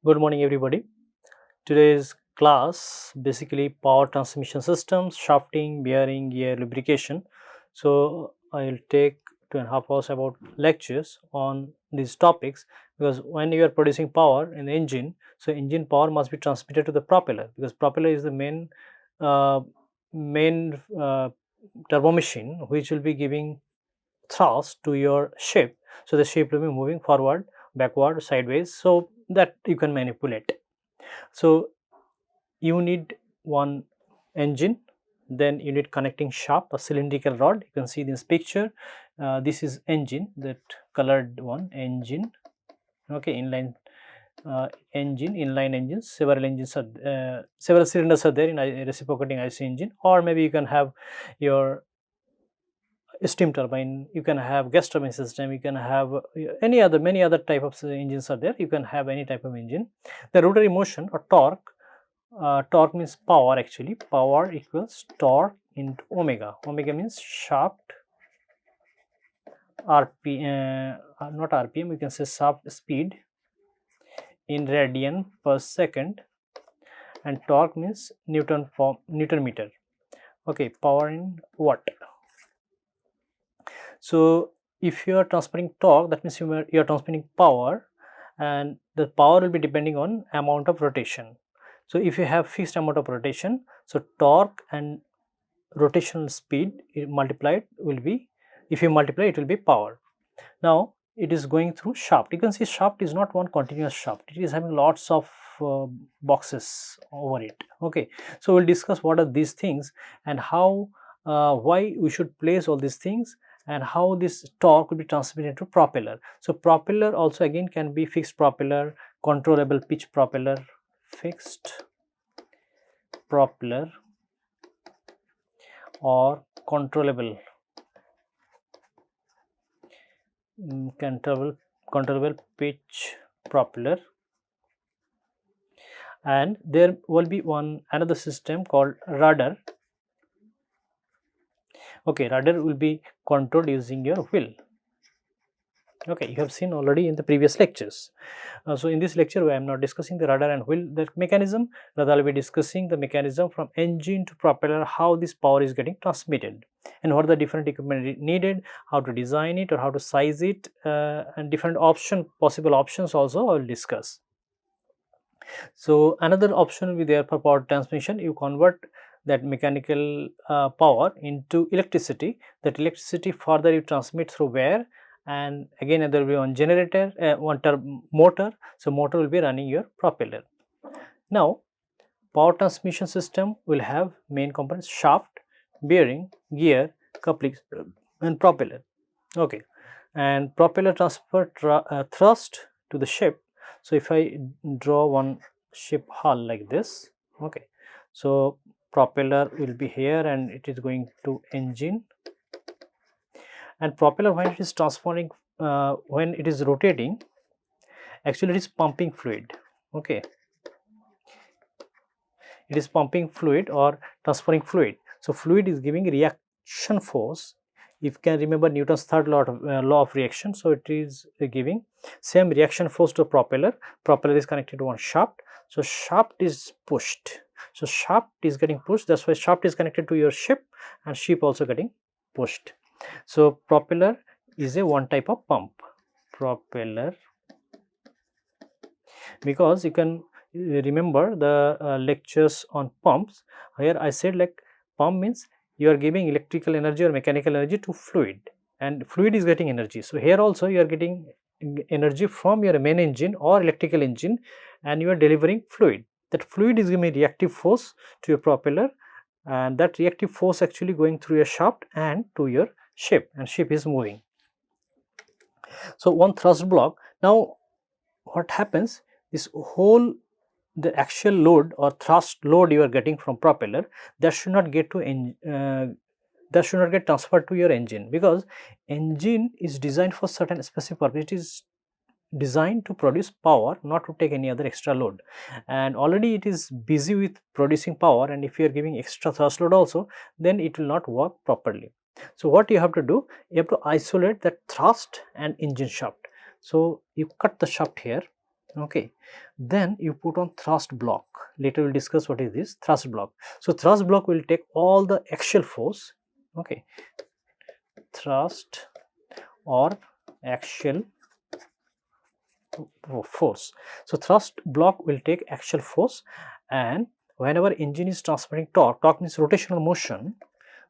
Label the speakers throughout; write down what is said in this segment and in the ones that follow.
Speaker 1: Good morning, everybody. Today's class basically power transmission systems, shafting, bearing, gear, lubrication. So I'll take 2.5 hours about lectures on these topics, because when you are producing power in the engine, so engine power must be transmitted to the propeller, because propeller is the uh, main turbo machine which will be giving thrust to your ship. So the ship will be moving forward, backward, sideways, so that you can manipulate. So you need one engine, then you need connecting shaft, a cylindrical rod. You can see this picture. This is engine, that colored one, engine. Okay, inline engine, inline engines. Several cylinders are there in a reciprocating IC engine, or maybe you can have your steam turbine, you can have gas turbine system, you can have many other type of engines are there. You can have any type of engine. The rotary motion or torque, torque means power, actually power equals torque into omega. Omega means shaft not rpm, you can say shaft speed in radian per second, and torque means newton meter. Okay, power in watt. So if you are transferring torque, that means you are transferring power, and the power will be depending on amount of rotation. So if you have fixed amount of rotation, so torque and rotational speed multiplied will be, if you multiply, it will be power. Now it is going through shaft. You can see shaft is not one continuous shaft, it is having lots of boxes over it. Okay, so we'll discuss what are these things, and how why we should place all these things, and how this torque will be transmitted to propeller. So propeller also again can be fixed propeller, controllable pitch propeller, fixed propeller, or controllable controllable pitch propeller. And there will be another system called rudder. Okay, rudder will be controlled using your wheel. Okay, you have seen already in the previous lectures. So in this lecture I am not discussing the rudder and wheel, the mechanism. Rather, I will be discussing the mechanism from engine to propeller, how this power is getting transmitted, and what are the different equipment needed, how to design it or how to size it, and different possible options also I will discuss. So another option will be there for power transmission. You convert that mechanical power into electricity. That electricity further you transmit through wire, and again there will be one generator, motor. So motor will be running your propeller. Now power transmission system will have main components: shaft, bearing, gear, couplings, and propeller. Okay, and propeller transfer thrust to the ship. So if I draw one ship hull like this, okay, so propeller will be here and it is going to engine, and propeller, when it is transferring, when it is rotating, actually it is pumping fluid. Okay, it is pumping fluid or transferring fluid. So fluid is giving reaction force. If you can remember Newton's third law of reaction, so it is giving same reaction force to propeller. Propeller is connected to one shaft, so shaft is pushed. So shaft is getting pushed, that's why shaft is connected to your ship, and ship also getting pushed. So propeller is a one type of pump, propeller, because you can remember the lectures on pumps. Here I said, like, pump means you are giving electrical energy or mechanical energy to fluid, and fluid is getting energy. So here also you are getting energy from your main engine or electrical engine, and you are delivering fluid. That fluid is giving reactive force to your propeller, and that reactive force actually going through your shaft and to your ship, and ship is moving. So one thrust block. Now what happens, this whole, the actual load or thrust load you are getting from propeller, that should not get to that should not get transferred to your engine, because engine is designed for certain specific purpose. It is designed to produce power, not to take any other extra load, and already it is busy with producing power, and if you are giving extra thrust load also, then it will not work properly. So what you have to do, you have to isolate that thrust and engine shaft. So you cut the shaft here, Okay, then you put on thrust block. Later we'll discuss what is this thrust block. So thrust block will take all the axial force. Okay, thrust or axial force. So thrust block will take axial force, and whenever engine is transferring torque, torque means rotational motion.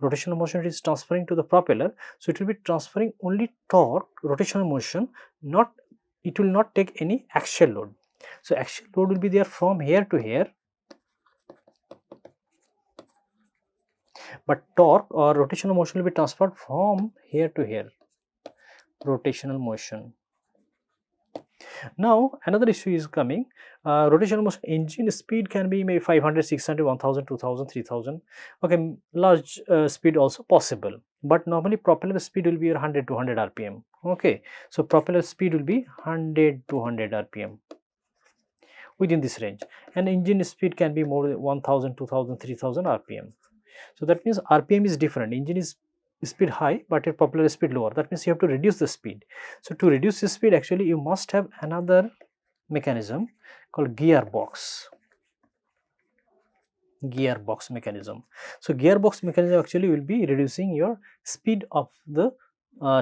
Speaker 1: Rotational motion is transferring to the propeller, so it will be transferring only torque, rotational motion, not, it will not take any axial load. So axial load will be there from here to here, but torque or rotational motion will be transferred from here to here, rotational motion. Now another issue is coming, rotational motion engine speed can be maybe 500, 600, 1000, 2000, 3000, okay, large speed also possible, but normally propeller speed will be 100 to 100 rpm. Okay, so propeller speed will be 100 to 100 rpm within this range, and engine speed can be more than 1000, 2000, 3000 rpm. So that means rpm is different, engine is speed high but your propeller speed lower, that means you have to reduce the speed. So to reduce the speed, actually you must have another mechanism called gearbox mechanism. So gearbox mechanism actually will be reducing your speed of the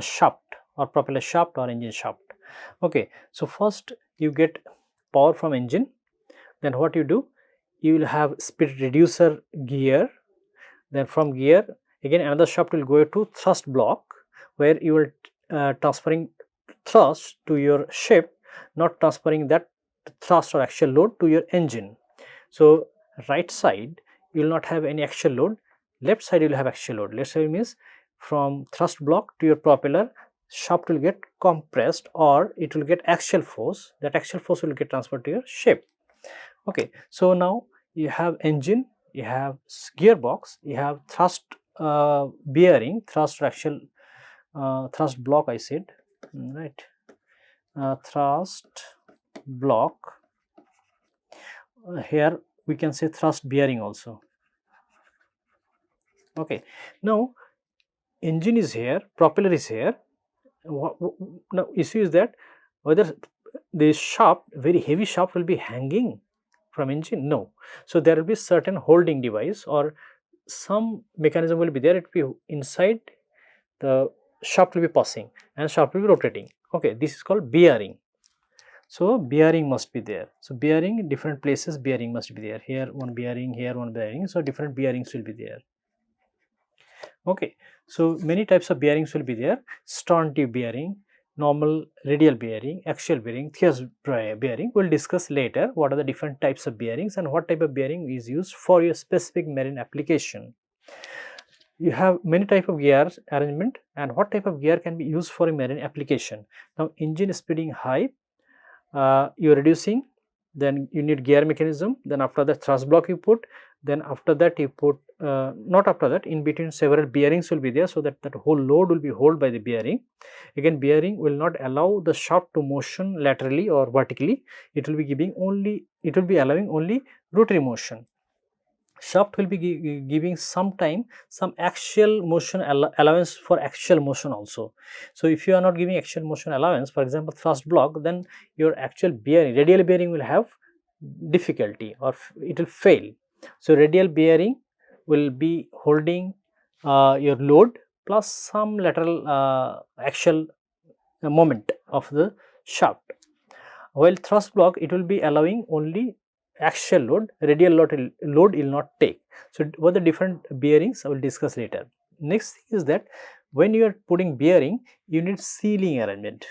Speaker 1: shaft or propeller shaft or engine shaft. Okay, so first you get power from engine, then what you do, you will have speed reducer gear, then from gear again another shaft will go to thrust block, where you will transferring thrust to your ship, not transferring that thrust or axial load to your engine. So right side you will not have any axial load, left side you will have axial load. Left side means from thrust block to your propeller, shaft will get compressed or it will get axial force, that axial force will get transferred to your ship. Okay, so now you have engine, you have gearbox, you have thrust bearing, thrust axial thrust block I said, right, thrust block, here we can say thrust bearing also. Okay, now engine is here, propeller is here. Now issue is that whether the shaft, very heavy shaft, will be hanging from engine? No. So there will be certain holding device or some mechanism will be there, it will be inside, the shaft will be passing and shaft will be rotating. Okay, this is called bearing. So bearing must be there. So bearing, different places bearing must be there. Here one bearing, here one bearing. So different bearings will be there. Okay, so many types of bearings will be there. Stern tube bearing, normal radial bearing, axial bearing, Thiers bearing. We'll discuss later what are the different types of bearings and what type of bearing is used for your specific marine application. You have many type of gear arrangement and what type of gear can be used for a marine application. Now engine speeding high, you're reducing, then you need gear mechanism, then after that thrust block you put, then after that you put not after that, in between several bearings will be there, so that whole load will be held by the bearing. Again bearing will not allow the shaft to motion laterally or vertically, it will be giving only, it will be allowing only rotary motion. Shaft will be giving sometime some axial motion allowance for axial motion also. So if you are not giving axial motion allowance, for example thrust block, then your actual bearing, radial bearing will have difficulty or it will fail. So radial bearing will be holding your load plus some lateral axial moment of the shaft, while thrust block it will be allowing only axial load, radial load will not take. So what the different bearings I will discuss later. Next thing is that when you are putting bearing, you need sealing arrangement,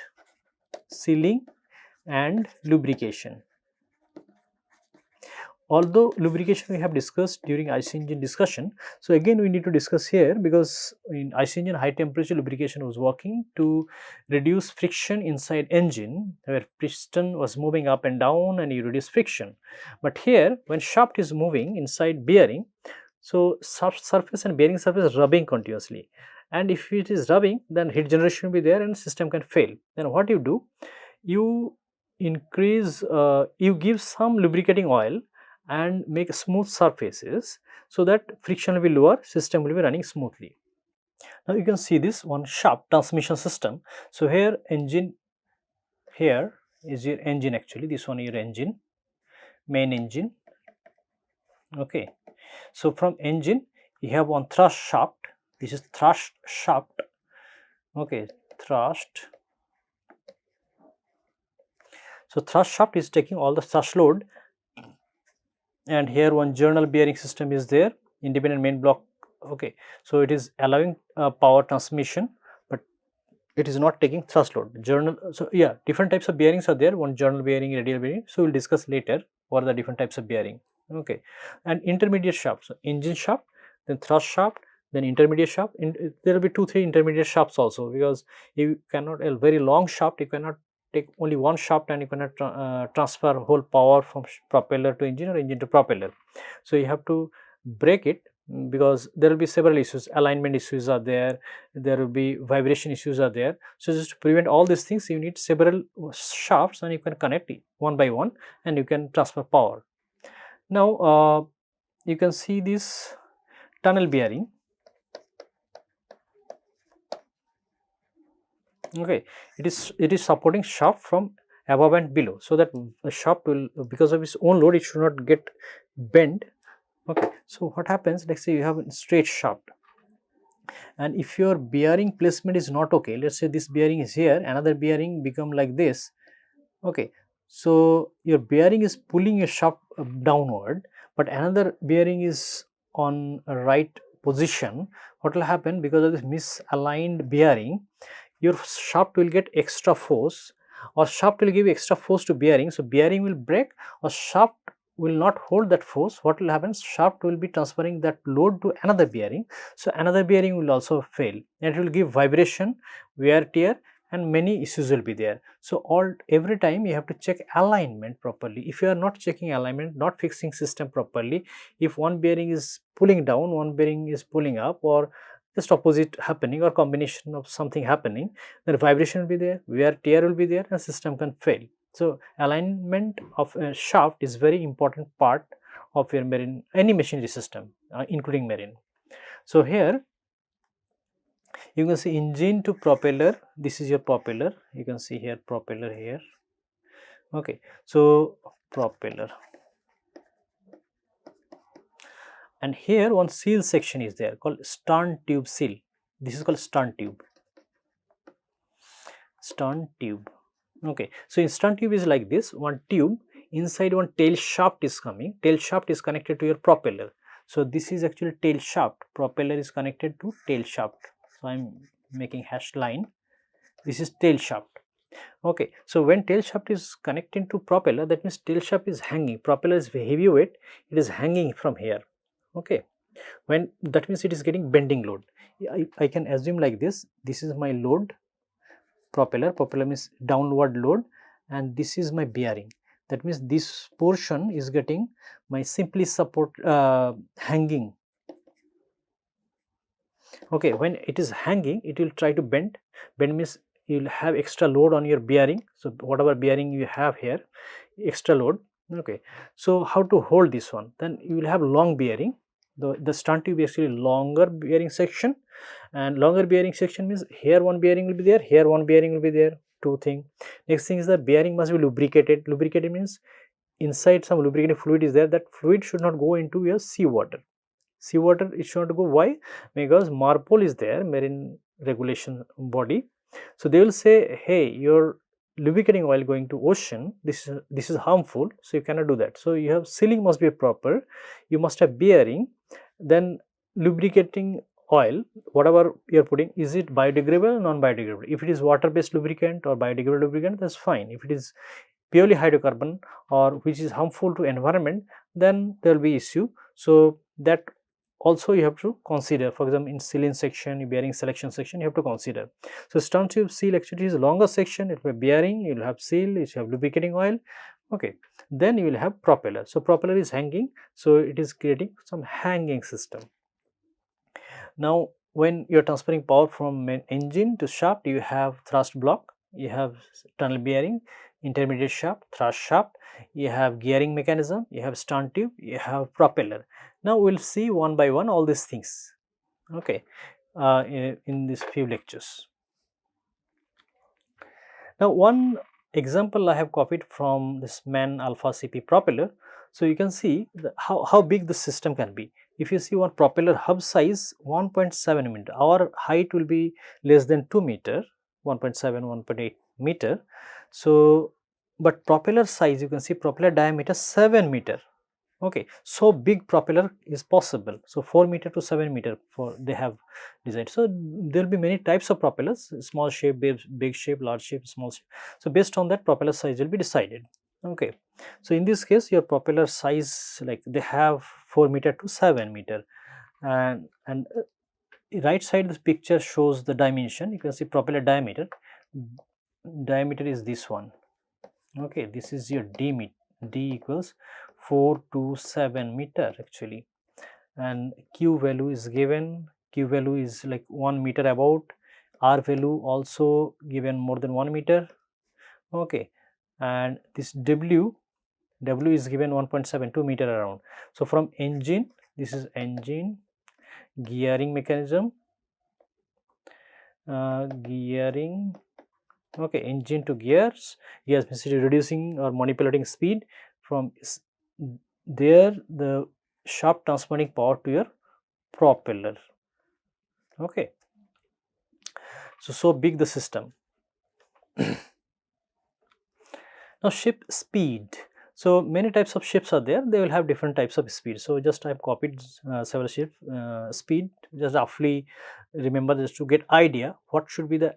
Speaker 1: sealing and lubrication. Although lubrication we have discussed during IC engine discussion, so again we need to discuss here, because in IC engine high temperature lubrication was working to reduce friction inside engine, where piston was moving up and down and you reduce friction. But here when shaft is moving inside bearing, so surface and bearing surface rubbing continuously, and if it is rubbing, then heat generation will be there and system can fail. Then what you do, you increase, you give some lubricating oil and make smooth surfaces, so that friction will be lower, system will be running smoothly. Now you can see this one shaft transmission system. So here engine, here is your engine, actually this one your engine, main engine. Okay, so from engine you have one thrust shaft, this is thrust shaft. Okay, thrust. So thrust shaft is taking all the thrust load, and here one journal bearing system is there, independent main block. Okay, so it is allowing power transmission, but it is not taking thrust load. Journal, so yeah, different types of bearings are there, one journal bearing, radial bearing, so we'll discuss later what are the different types of bearing. Okay, and intermediate shaft, so engine shaft, then thrust shaft, then intermediate shaft. There will be 2-3 intermediate shafts also, because you cannot, a very long shaft you cannot take only one shaft, and you cannot transfer whole power from propeller to engine or engine to propeller. So you have to break it, because there will be several issues, alignment issues are there, there will be vibration issues are there. So just to prevent all these things, you need several shafts, and you can connect it one by one, and you can transfer power. Now you can see this tunnel bearing. Okay, it is supporting shaft from above and below, so that the shaft will, because of its own load, it should not get bent. Okay, so what happens, let's say you have a straight shaft, and if your bearing placement is not okay, let's say this bearing is here, another bearing become like this. Okay, so your bearing is pulling your shaft downward, but another bearing is on a right position. What will happen, because of this misaligned bearing, your shaft will get extra force, or shaft will give extra force to bearing, so bearing will break, or shaft will not hold that force. What will happen, shaft will be transferring that load to another bearing, so another bearing will also fail, and it will give vibration, wear tear, and many issues will be there. So every time you have to check alignment properly. If you are not checking alignment, not fixing system properly, if one bearing is pulling down, one bearing is pulling up, or just opposite happening, or combination of something happening, then vibration will be there, wear tear will be there, and system can fail. So alignment of a shaft is very important part of your marine, any machinery system, including marine. So here you can see engine to propeller, this is your propeller, you can see here propeller here. Okay, so propeller, and here one seal section is there called stern tube seal. This is called stern tube. Stern tube. Okay, so in stern tube is like this, one tube, inside one tail shaft is coming, tail shaft is connected to your propeller. So this is actually tail shaft, propeller is connected to tail shaft. So I am making hash line, this is tail shaft. Okay, so when tail shaft is connecting to propeller, that means tail shaft is hanging, propeller is heavy weight, it is hanging from here. Okay, when that means it is getting bending load. I can assume like this is my load, propeller means downward load, and this is my bearing. That means this portion is getting my simply support hanging. Okay, when it is hanging, it will try to bend means you will have extra load on your bearing. So whatever bearing you have here, extra load. Okay, so how to hold this one, then you will have long bearing. The stern tube is actually longer bearing section, and longer bearing section means here one bearing will be there, here one bearing will be there, two thing. Next thing is the bearing must be lubricated. Lubricated means inside some lubricating fluid is there, that fluid should not go into your seawater. Seawater it should not go. Why? Because MARPOL is there, marine regulation body. So they will say, hey, your lubricating oil going to ocean, this is harmful, so you cannot do that. So you have sealing must be proper, you must have bearing, then lubricating oil, whatever you are putting, is it biodegradable or non-biodegradable? If it is water-based lubricant or biodegradable lubricant, that's fine. If it is purely hydrocarbon or which is harmful to environment, then there will be issue. So that also you have to consider. For example, in sealing section, bearing selection section, you have to consider. So stern tube seal actually is a longer section, it will be bearing, you will have seal, you will have lubricating oil. Okay, then you will have propeller. So propeller is hanging, so it is creating some hanging system. Now when you are transferring power from an engine to shaft, you have thrust block, you have tunnel bearing, intermediate shaft, thrust shaft, you have gearing mechanism, you have stern tube, you have propeller. Now we will see one by one all these things, okay, in these few lectures. Now one example I have copied from this MAN alpha CP propeller. So you can see how big the system can be. If you see one propeller hub size 1.7 meter, our height will be less than 2 meter, 1.7, 1.8 meter. So, but propeller size, you can see propeller diameter 7 meter. Okay, so big propeller is possible. So 4 meter to 7 meter for they have designed. So there will be many types of propellers: small shape, big shape, large shape, small shape. So based on that, propeller size will be decided. Okay, so in this case, your propeller size, like they have 4 meter to 7 meter, and right side this picture shows the dimension. You can see propeller diameter. Diameter is this one. Okay, this is your d equals 4 to 7 meter actually, and q value is given. Q value is like 1 meter about, r value also given more than 1 meter. Okay, and this w is given 1.72 meter around. So from engine, this is engine, gearing mechanism, gearing. Okay, engine to gears basically reducing or manipulating speed. From there, the shaft transferring power to your propeller. Okay, so big the system. Now ship speed. So many types of ships are there, they will have different types of speed. So just I have copied several ship speed, just roughly remember, just to get idea what should be the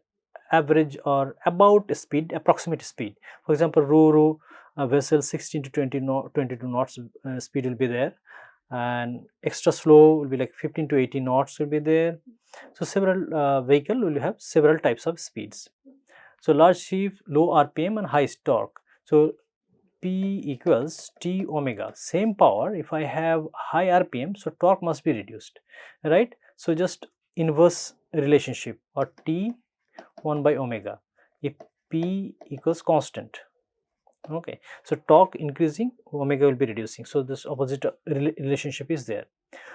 Speaker 1: average or about speed, approximate speed. For example, ro vessel 16 to 22 knots speed will be there, and extra slow will be like 15 to 18 knots will be there. So several vehicle will have several types of speeds. So large ship, low RPM and high torque. So P equals T omega, same power. If I have high RPM, so torque must be reduced, right? So just inverse relationship, or T 1 by omega, if P equals constant. Okay, so torque increasing, omega will be reducing. So this opposite relationship is there.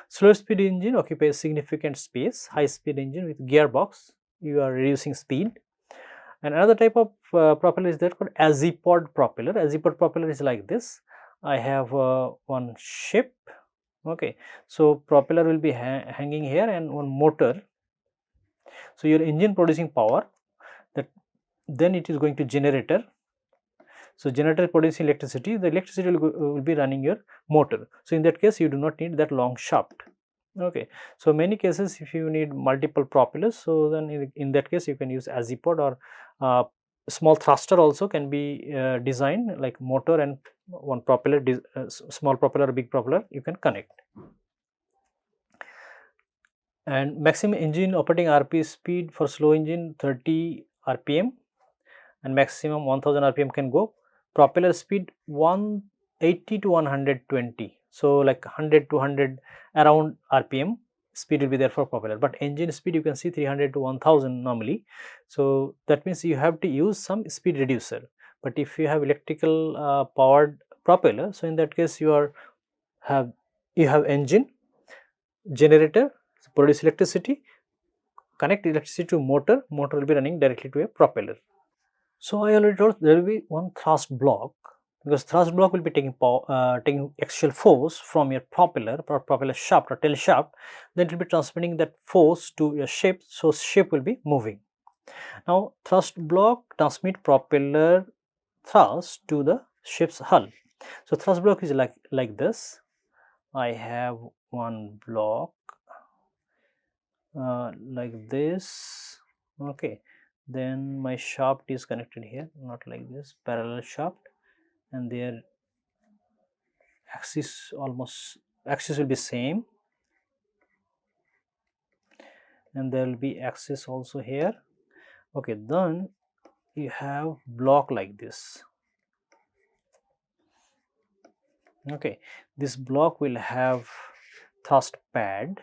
Speaker 1: Slow speed engine occupies significant space. High speed engine with gearbox, you are reducing speed. And another type of propeller is that called azipod propeller. Azipod propeller is like this. I have one ship. Okay, so propeller will be hanging here, and one motor. So your engine producing power, that then it is going to generator. So generator producing electricity, the electricity will be running your motor. So in that case, you do not need that long shaft. Okay, so many cases if you need multiple propellers, so then in that case you can use azipod, or small thruster also can be designed like motor and one propeller, small propeller, big propeller you can connect. And maximum engine operating RPM speed for slow engine 30 RPM, and maximum 1000 RPM can go. Propeller speed 180 to 120, so like 100 to 100 around RPM speed will be there for propeller, but engine speed you can see 300 to 1000 normally. So that means you have to use some speed reducer. But if you have electrical powered propeller, so in that case you have engine, generator produce electricity, connect electricity to motor will be running directly to a propeller. So I already told there will be one thrust block, because thrust block will be taking taking axial force from your propeller or propeller shaft or tail shaft, then it will be transmitting that force to your ship, so ship will be moving. Now thrust block transmit propeller thrust to the ship's hull. So thrust block is like this. I have one block like this. Okay, then my shaft is connected here, not like this, parallel shaft, and their axis will be same, and there will be axis also here. Okay, then you have block like this. Okay, this block will have thrust pad,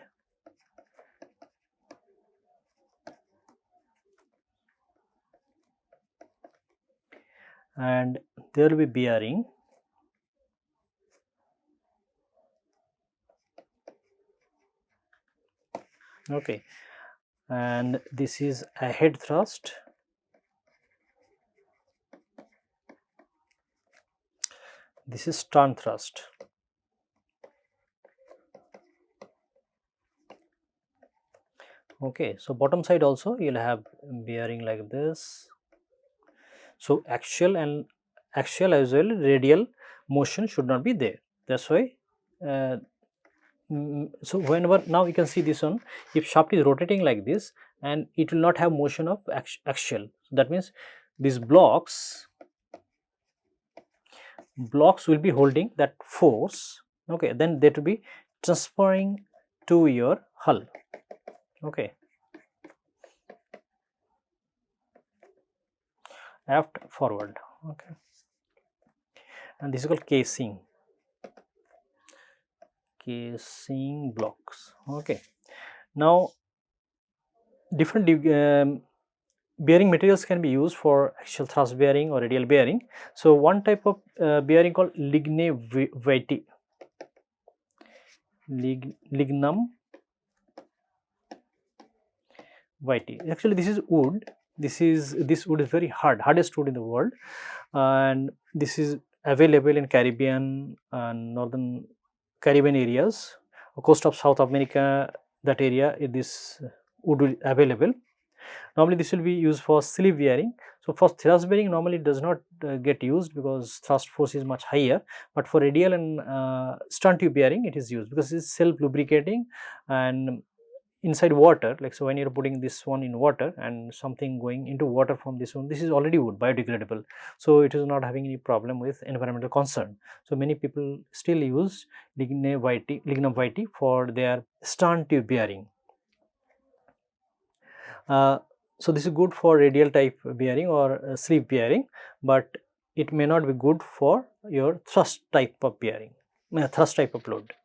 Speaker 1: and there will be bearing. Okay, and this is a head thrust, This is stern thrust. Okay, so bottom side also you will have bearing like this. So axial as well radial motion should not be there. That's why. So whenever, now you can see this one, if shaft is rotating like this, and it will not have motion of axial. So that means these blocks will be holding that force. Okay, then they will be transferring to your hull. Okay, aft forward. Okay, and this is called casing blocks. Okay, now different bearing materials can be used for axial thrust bearing or radial bearing. So one type of bearing called lignum vitae. Actually, this is wood. This wood is very hardest wood in the world, and this is available in Caribbean and northern Caribbean areas, coast of South America. That area, this wood will available. Normally, this will be used for sleeve bearing. So for thrust bearing, normally it does not get used because thrust force is much higher. But for radial and stern tube bearing, it is used because it is self lubricating and inside water. Like, so when you are putting this one in water and something going into water from this one, this is already wood, biodegradable, so it is not having any problem with environmental concern. So many people still use lignum vitae for their stern tube bearing. So this is good for radial type bearing or sleeve bearing, but it may not be good for your thrust type of bearing, thrust type of load.